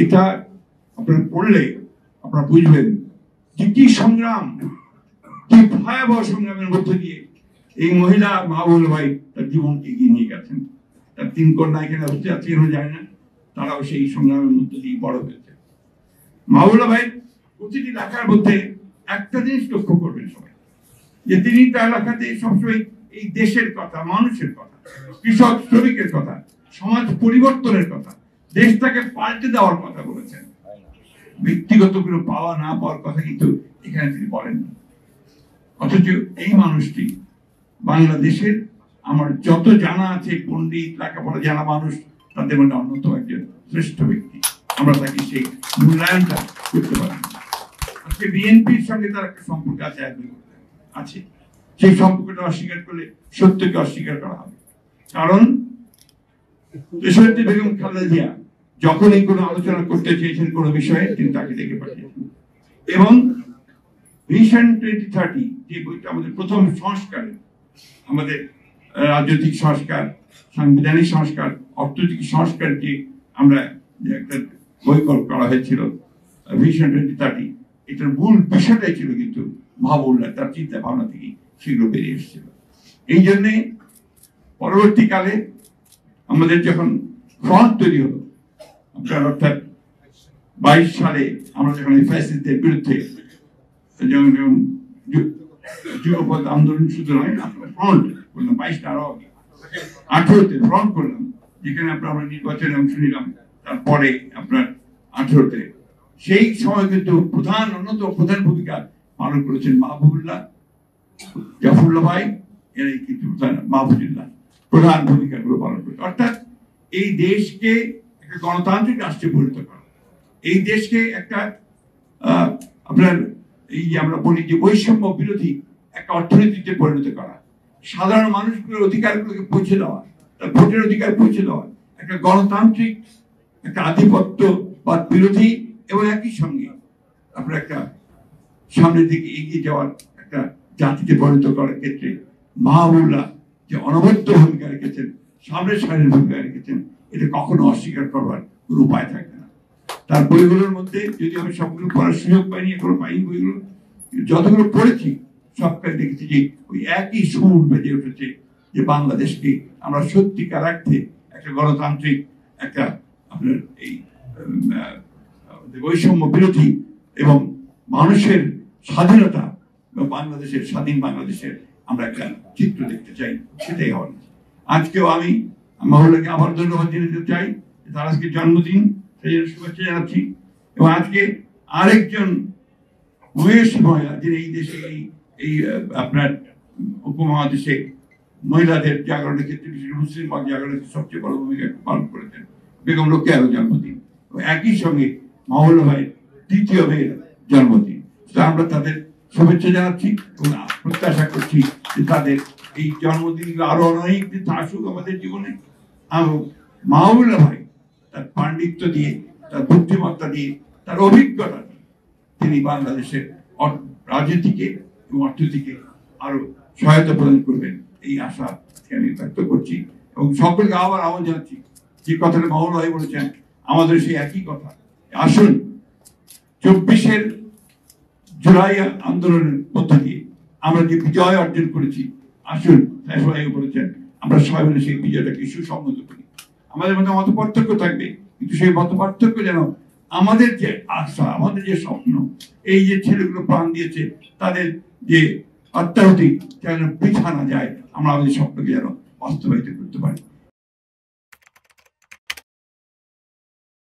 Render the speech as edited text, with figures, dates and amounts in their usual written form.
এটা আপনারা পড়লে আপনারা বুঝবেন যে কি সংগ্রাম, কি ভয়াবহ সংগ্রামের মধ্য দিয়ে এই মহিলা মাহবুবুল্লাহ ভাই তার জীবনকে এগিয়ে নিয়ে গেছেন। তার 3 কন্যা এখানে হচ্ছে আছে কেন যায় না, তারাও সেই সংগ্রামের মধ্য দিয়ে বড় হয়েছে। মাহবুবুল্লাহ ভাই প্রতিটি এলাকার মধ্যে একটা জিনিস লক্ষ্য করবেন সবাই, যে তিনি তার এলাকাতে সবসময় এই দেশের কথা, মানুষের কথা, কৃষক শ্রমিকের কথা, সমাজ পরিবর্তনের কথা, দেশটাকে পাল্টে দেওয়ার কথা বলেছেন। ব্যক্তিগত কোনো পাওয়া না পাওয়ার কথা কিন্তু এখানে তিনি বলেন না। অথচ এই মানুষটি বাংলাদেশের আমার যত জানা আছে পণ্ডিত লেখাপড়া জানা মানুষ তাদের মধ্যে অন্যতম একজন শ্রেষ্ঠ ব্যক্তি। আমরা তাকে সেই মূল্যায়নটা করতে পারি। আজকে বিএনপির সঙ্গে তার একটা সম্পর্ক আছে, আছে, সেই সম্পর্কটা অস্বীকার করলে সত্যকে অস্বীকার করা হবে। কারণ দেশনেত্রী বেগম খালেদা জিয়া যখনই কোনো আলোচনা করতে চেয়েছেন কোনো বিষয়ে তিনি তাকে ডেকে পাঠিয়েছেন। এবং ভিশন 2030 যে বইটা আমাদের প্রথম সংস্কার, আমাদের রাজনৈতিক সংস্কার, সাংবিধানিক সংস্কার, অর্থনৈতিক সংস্কার, যে আমরা যে একটা বই করা হয়েছিল ভিশন 2030, এটার মূল বিষয়টাই ছিল কিন্তু মাহবুবুল্লাহ তার চিন্তা ভাবনা থেকে সেগুলো বেরিয়ে এসেছিল। এই জন্যে পরবর্তীকালে আমাদের যখন ফ্রন্ট তৈরি হলো, আপনার অর্থাৎ 22 সালে আমরা যখন এই ফ্যাসিস্টদের বিরুদ্ধে যেমন যুগপৎ আন্দোলন শুধু নয়, আমরা ফ্রন্ট করলাম 22টা, আরো 18তে ফ্রন্ট করলাম, যেখানে আমরা নির্বাচনে অংশ নিলাম। তারপরে আপনার 18তে সেই সময় কিন্তু অন্যতম প্রধান ভূমিকা পালন করেছেন মাহবুবুল্লাহ, জাফরুল্লাহ ভাই, এরাই কিন্তু মাহবুবুল্লাহ প্রধান ভূমিকাগুলো পালন করেছে। অর্থাৎ এই দেশকে একটা গণতান্ত্রিক রাষ্ট্রে পরিণত করা, এই দেশকে একটা আপনার এই যে আমরা বলি যে বৈষম্য বিরোধী একটা অর্থনীতিতে পরিণত করা, সাধারণ মানুষগুলোর অধিকারগুলোকে পৌঁছে দেওয়া, তার ভোটের অধিকার পৌঁছে দেওয়া, একটা গণতান্ত্রিক একটা আধিপত্যবাদ বিরোধী এবং একই সঙ্গে আপনার একটা সামনের দিকে এগিয়ে যাওয়ার একটা জাতিতে পরিণত করার ক্ষেত্রে মাহবুবুল্লাহ যে অনবদ্য ভূমিকা রেখেছেন, সামনের সারির ভূমিকা রেখেছেন, এটা কখনো অস্বীকার করবার কোনো উপায় থাকবে না। তার বইগুলোর মধ্যে যদি আমি সবগুলো পড়ার সুযোগ পাইনি, এখনো পাইনি, বইগুলো যতগুলো পড়েছি সবটাই দেখেছি যে ওই একই সুর বেজে উঠেছে যে বাংলাদেশকে আমরা সত্যিকার অর্থে একটা গণতান্ত্রিক একটা আপনার এই বৈষম্য বিরোধী এবং মানুষের স্বাধীনতা এবং বাংলাদেশের স্বাধীন বাংলাদেশের আমরা একটা চিত্র দেখতে চাই, সেটাই হওয়ার। আজকেও আমি মাহবুবুল্লাহকে আবার ধন্যবাদ জানাতে চাই, তার আজকে জন্মদিন, সেই জন্য শুভেচ্ছা জানাচ্ছি। এবং আজকে আরেকজন মহিষী মহিলা যিনি এই দেশে এই আপনার উপমহাদেশে মহিলাদের জাগরণের ক্ষেত্রে, বিশেষ মুসলিম জাগরণের সবচেয়ে বড় ভূমিকা পালন করেছেন, বেগম রোকেয়ার জন্মদিন। একই সঙ্গে মাহবুবুল্লাহ ভাইয়ের দ্বিতীয় মেয়ের জন্মদিন। আমরা তাদের শুভেচ্ছা জানাচ্ছি এবং প্রত্যাশা করছি যে তাদের এই জন্মদিনগুলো আরো অনেক দিন আসুক আমাদের জীবনে। মাহবুবুল্লাহ ভাই তার পাণ্ডিত্য দিয়ে, তার বুদ্ধিমত্তা দিয়ে, তার অভিজ্ঞতা দিয়ে তিনি বাংলাদেশের রাজনীতিকে এবং অর্থনীতিকে আরো সহায়তা প্রদান করবেন, এই আশা আমি ব্যক্ত করছি। এবং সকলকে আবার আহ্বান জানাচ্ছি, যে কথাটা মাহবুবুল্লাহ ভাই বলেছেন আমাদের সেই একই কথা। আসুন 24 জুলাই আন্দোলনের মধ্য দিয়ে আমরা যে বিজয় অর্জন করেছি, আসুন সবাই বলেছেন আমরা সবাই মিলে সেই বিজয়টাকে সুসংহত করি। আমাদের মধ্যে মত পার্থক্য থাকবে, কিন্তু সেই মত পার্থক্য যেন আমাদের যে আশা, আমাদের যে স্বপ্ন, এই যে ছেলেগুলো প্রাণ দিয়েছে তাদের যে আত্মাহুতি যেন বৃথা না যায়, আমরা আমাদের স্বপ্নকে যেন বাস্তবায়িত করতে পারি।